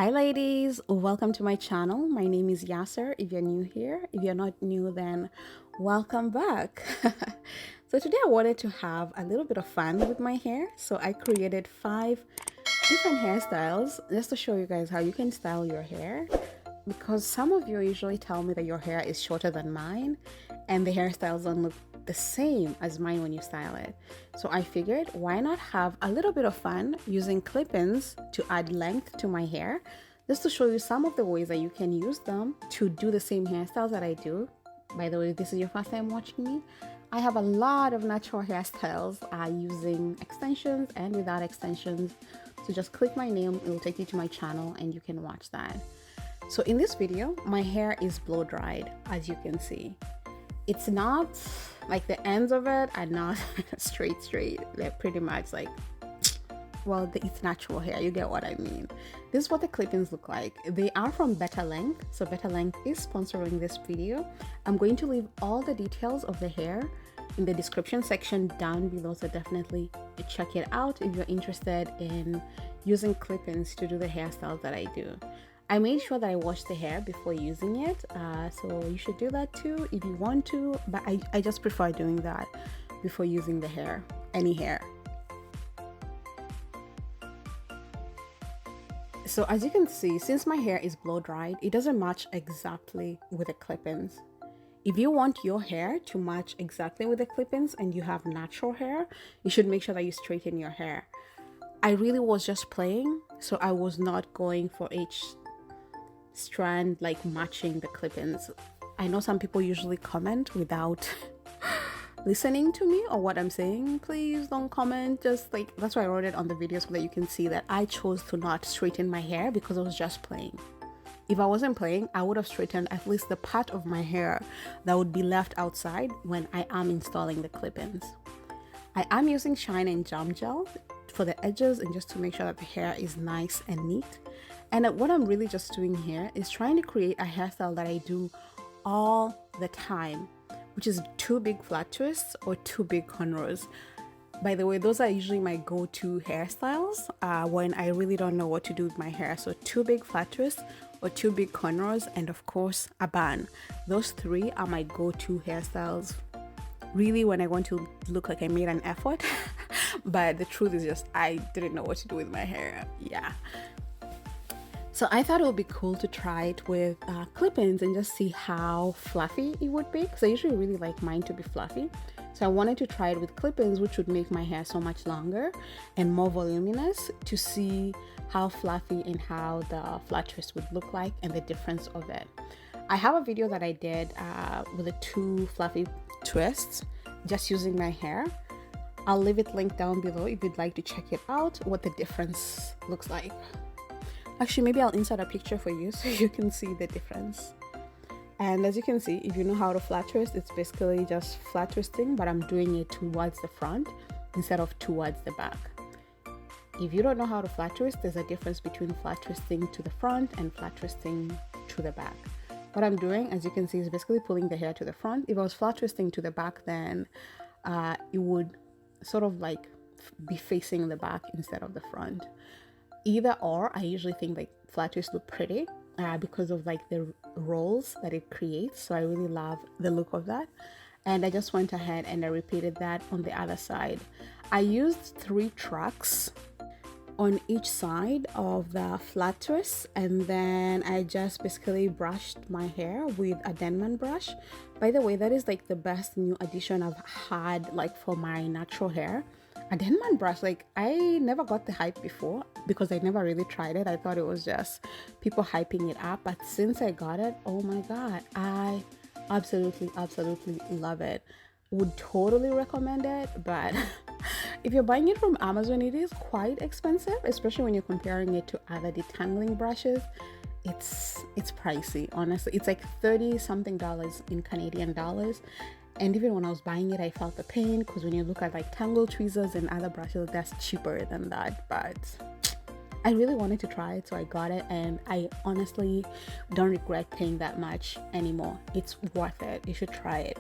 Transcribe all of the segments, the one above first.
Hi ladies, welcome to my channel. My name is Yasser if you're new here. If you're not new, then welcome back. So today I wanted to have a little bit of fun with my hair. So I created 5 different hairstyles just to show you guys how you can style your hair. Because some of you usually tell me that your hair is shorter than mine and the hairstyles don't look the same as mine when you style it. So I figured, why not have a little bit of fun using clip-ins to add length to my hair, just to show you some of the ways that you can use them to do the same hairstyles that I do. By the way, if this is your first time watching me, I have a lot of natural hairstyles using extensions and without extensions. So just click my name, it will take you to my channel and you can watch that. So in this video, my hair is blow dried, as you can see. It's not like the ends of it are not straight. They're pretty much like, well, it's natural hair, you get what I mean. This is what the clip-ins look like. They are from Betterlength, so Betterlength is sponsoring this video. I'm going to leave all the details of the hair in the description section down below, so definitely check it out if you're interested in using clip-ins to do the hairstyles that I do. I made sure that I washed the hair before using it, so you should do that too if you want to, but I just prefer doing that before using the hair, any hair. So as you can see, since my hair is blow dried, it doesn't match exactly with the clip-ins. If you want your hair to match exactly with the clip-ins and you have natural hair, you should make sure that you straighten your hair. I really was just playing, so I was not going for each strand like matching the clip-ins. I know some people usually comment without listening to me or what I'm saying. Please don't comment, just like, that's why I wrote it on the video so that you can see that I chose to not straighten my hair because I was just playing. If I wasn't playing, I would have straightened at least the part of my hair that would be left outside when I am installing the clip-ins. I am using Shine and Jam Gel for the edges and just to make sure that the hair is nice and neat. And what I'm really just doing here is trying to create a hairstyle that I do all the time, which is 2 big flat twists or 2 big cornrows. By the way, those are usually my go-to hairstyles when I really don't know what to do with my hair. So 2 big flat twists or 2 big cornrows, and of course a bun. Those 3 are my go-to hairstyles really when I want to look like I made an effort. But the truth is just I didn't know what to do with my hair. Yeah. So I thought it would be cool to try it with clip-ins and just see how fluffy it would be, because I usually really like mine to be fluffy. So I wanted to try it with clip-ins, which would make my hair so much longer and more voluminous, to see how fluffy and how the flat twist would look like and the difference of it. I have a video that I did with the 2 fluffy twists just using my hair. I'll leave it linked down below if you'd like to check it out, what the difference looks like. Actually, maybe I'll insert a picture for you so you can see the difference. And as you can see, if you know how to flat twist, it's basically just flat twisting, but I'm doing it towards the front instead of towards the back. If you don't know how to flat twist, there's a difference between flat twisting to the front and flat twisting to the back. What I'm doing, as you can see, is basically pulling the hair to the front. If I was flat twisting to the back, then it would sort of like be facing the back instead of the front. Either or, I usually think like flat twists look pretty because of like the rolls that it creates. So I really love the look of that. And I just went ahead and I repeated that on the other side. I used 3 tracks on each side of the flat twist, and then I just basically brushed my hair with a Denman brush. By the way, that is like the best new addition I've had like for my natural hair. A Denman brush, like I never got the hype before because I never really tried it. I thought it was just people hyping it up, but since I got it, oh my god, I absolutely love it. Would totally recommend it, but if you're buying it from Amazon, it is quite expensive, especially when you're comparing it to other detangling brushes. It's pricey, honestly. It's like $30 something in Canadian dollars. And even when I was buying it, I felt the pain because when you look at like tangle tweezers and other brushes, that's cheaper than that. But I really wanted to try it, so I got it, and I honestly don't regret paying that much anymore. It's worth it. You should try it.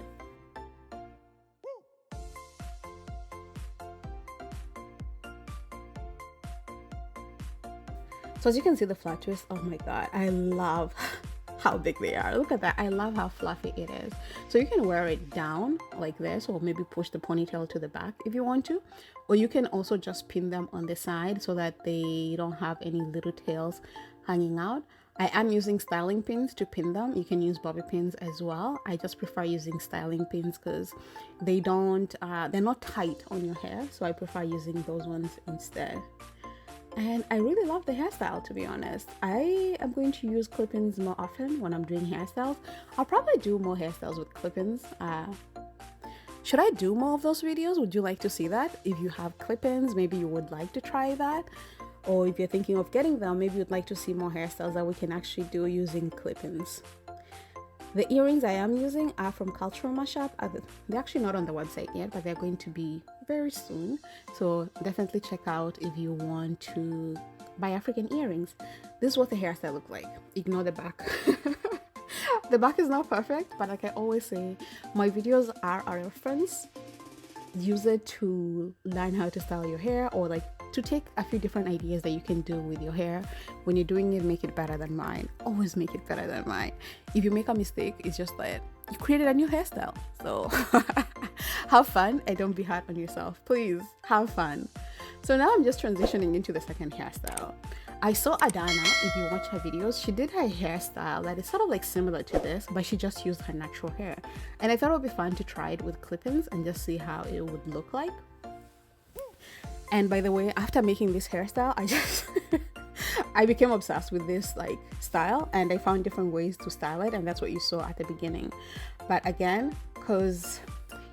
So as you can see, the flat twist, oh my god, I love how big they are. Look at that. I love how fluffy it is. So you can wear it down like this, or maybe push the ponytail to the back if you want to, or you can also just pin them on the side so that they don't have any little tails hanging out. I am using styling pins to pin them. You can use bobby pins as well. I just prefer using styling pins because they're not tight on your hair, so I prefer using those ones instead. And I really love the hairstyle, to be honest. I am going to use clip-ins more often when I'm doing hairstyles. I'll probably do more hairstyles with clip-ins. Should I do more of those videos? Would you like to see that? If you have clip-ins, maybe you would like to try that. Or if you're thinking of getting them, maybe you'd like to see more hairstyles that we can actually do using clip-ins. The earrings I am using are from Cultural Mashup. They're actually not on the website yet, but they're going to be very soon. So definitely check out if you want to buy African earrings. This is what the hairstyle looks like. Ignore the back. The back is not perfect, but like I always say, my videos are a reference. Use it to learn how to style your hair, or like to take a few different ideas that you can do with your hair. When you're doing it, make it better than mine. Always make it better than mine. If you make a mistake, it's just like you created a new hairstyle. So have fun and don't be hard on yourself. Please have fun. So now I'm just transitioning into the second hairstyle. I saw Adana, if you watch her videos, she did her hairstyle that is sort of like similar to this, but she just used her natural hair. And I thought it would be fun to try it with clip-ins and just see how it would look like. And by the way, after making this hairstyle, I became obsessed with this like style, and I found different ways to style it, and that's what you saw at the beginning. But again, because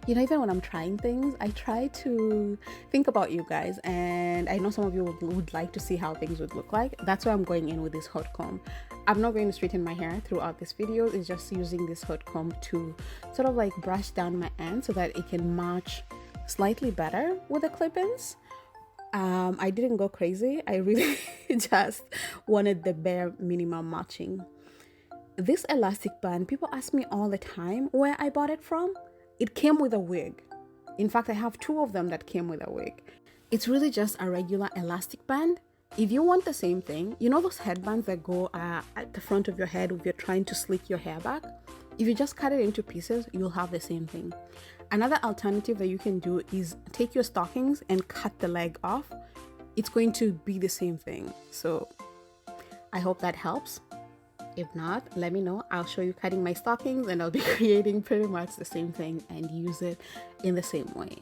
you know, even when I'm trying things, I try to think about you guys, and I know some of you would like to see how things would look like. That's why I'm going in with this hot comb. I'm not going to straighten my hair throughout this video. It's just using this hot comb to sort of like brush down my ends so that it can match slightly better with the clip-ins. I didn't go crazy. I really just wanted the bare minimum matching. This elastic band, people ask me all the time where I bought it from. It came with a wig. In fact, I have two of them that came with a wig. It's really just a regular elastic band. If you want the same thing, you know those headbands that go at the front of your head if you're trying to slick your hair back? If you just cut it into pieces, you'll have the same thing. Another alternative that you can do is take your stockings and cut the leg off. It's going to be the same thing. So I hope that helps. If not, let me know. I'll show you cutting my stockings and I'll be creating pretty much the same thing and use it in the same way.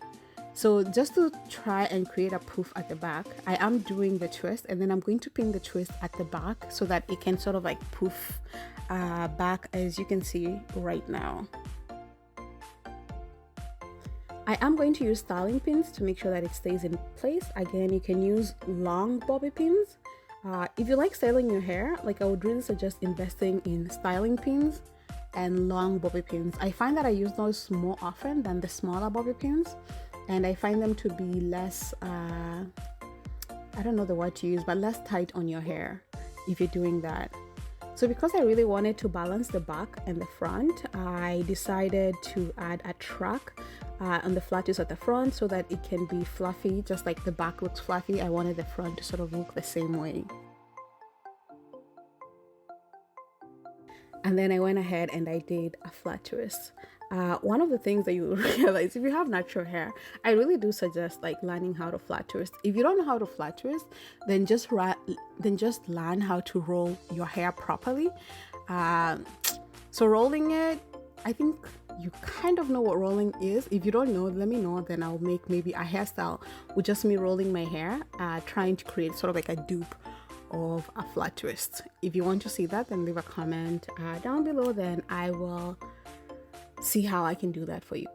So just to try and create a poof at the back, I am doing the twist, and then I'm going to pin the twist at the back so that it can sort of like poof back, as you can see right now. I am going to use styling pins to make sure that it stays in place. Again, you can use long bobby pins. If you like styling your hair, like I would really suggest investing in styling pins and long bobby pins. I find that I use those more often than the smaller bobby pins, and I find them to be less, I don't know the word to use, but less tight on your hair if you're doing that. So because I really wanted to balance the back and the front, I decided to add a track on the flat twist at the front so that it can be fluffy. Just like the back looks fluffy, I wanted the front to sort of look the same way. And then I went ahead and I did a flat twist. One of the things that you realize if you have natural hair, I really do suggest like learning how to flat twist. If you don't know how to flat twist, then just learn how to roll your hair properly. So rolling it, I think you kind of know what rolling is. If you don't know, let me know, then I'll make maybe a hairstyle with just me rolling my hair, trying to create sort of like a dupe of a flat twist. If you want to see that, then leave a comment down below, then I will see how I can do that for you.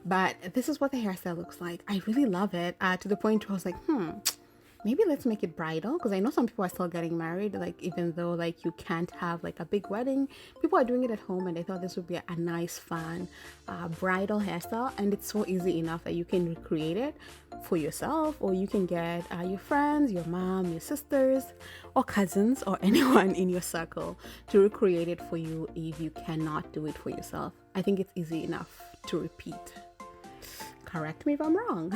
But this is what the hairstyle looks like. I really love it, to the point where I was like, maybe let's make it bridal, because I know some people are still getting married, like even though like you can't have like a big wedding, people are doing it at home, and I thought this would be a nice fun bridal hairstyle. And it's so easy enough that you can recreate it for yourself, or you can get your friends, your mom, your sisters or cousins, or anyone in your circle to recreate it for you if you cannot do it for yourself. I think it's easy enough to repeat. Correct me if I'm wrong.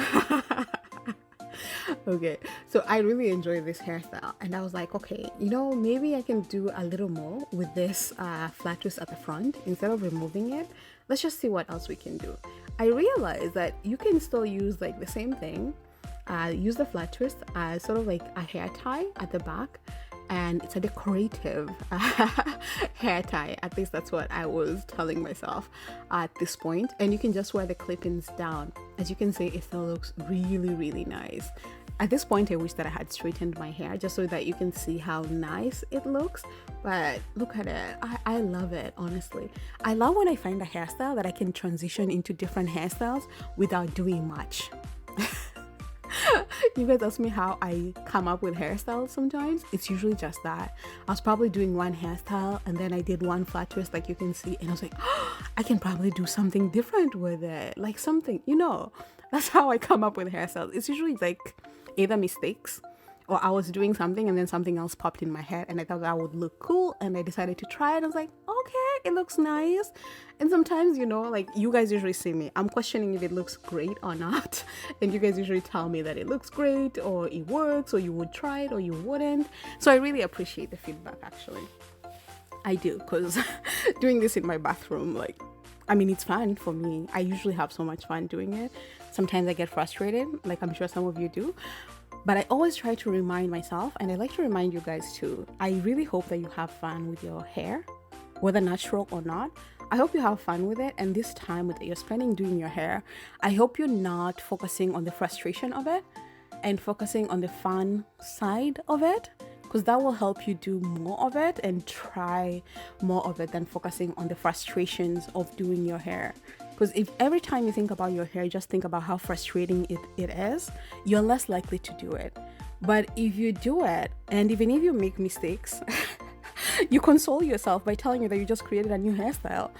Okay, so I really enjoy this hairstyle, and I was like, okay, you know, maybe I can do a little more with this flat twist at the front instead of removing it. Let's just see what else we can do. I realized that you can still use like the same thing, use the flat twist as sort of like a hair tie at the back, and it's a decorative hair tie. At least that's what I was telling myself at this point. And you can just wear the clip-ins down. As you can see, it still looks really, really nice. At this point, I wish that I had straightened my hair just so that you can see how nice it looks. But look at it. I love it, honestly. I love when I find a hairstyle that I can transition into different hairstyles without doing much. You guys ask me how I come up with hairstyles sometimes. It's usually just that. I was probably doing one hairstyle and then I did one flat twist like you can see, and I was like, oh, I can probably do something different with it. Like something, you know, that's how I come up with hairstyles. It's usually like either mistakes or I was doing something and then something else popped in my head and I thought that would look cool and I decided to try it. I was like, okay, it looks nice. And sometimes, you know, like you guys usually see me, I'm questioning if it looks great or not. And you guys usually tell me that it looks great or it works or you would try it or you wouldn't. So I really appreciate the feedback, actually. I do, because doing this in my bathroom, like, I mean, it's fun for me. I usually have so much fun doing it. Sometimes I get frustrated, like I'm sure some of you do. But I always try to remind myself, and I like to remind you guys too. I really hope that you have fun with your hair, whether natural or not. I hope you have fun with it, and this time that you're spending doing your hair, I hope you're not focusing on the frustration of it and focusing on the fun side of it, because that will help you do more of it and try more of it than focusing on the frustrations of doing your hair. Because if every time you think about your hair, just think about how frustrating it is, you're less likely to do it. But if you do it, and even if you make mistakes, you console yourself by telling you that you just created a new hairstyle,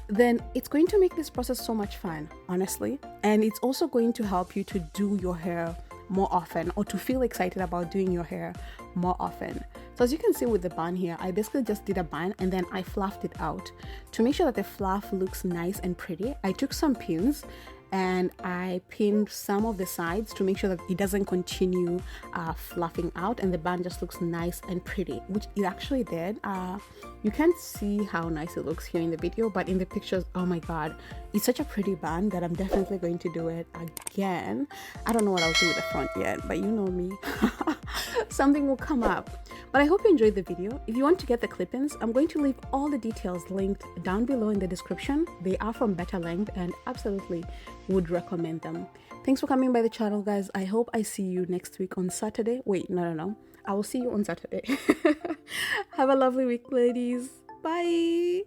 then it's going to make this process so much fun, honestly. And it's also going to help you to do your hair more often, or to feel excited about doing your hair more often. So as you can see with the bun here, I basically just did a bun and then I fluffed it out. To make sure that the fluff looks nice and pretty, I took some pins and I pinned some of the sides to make sure that it doesn't continue fluffing out and the bun just looks nice and pretty, which it actually did. You can't see how nice it looks here in the video, but in the pictures, oh my god, it's such a pretty bun that I'm definitely going to do it again. I don't know what I'll do with the front yet, but you know me. Something will come up. But I hope you enjoyed the video. If you want to get the clip-ins, I'm going to leave all the details linked down below in the description. They are from Betterlength and absolutely would recommend them. Thanks for coming by the channel, guys. I hope I see you next week on Saturday. Wait, no. I will see you on Saturday. Have a lovely week, ladies. Bye.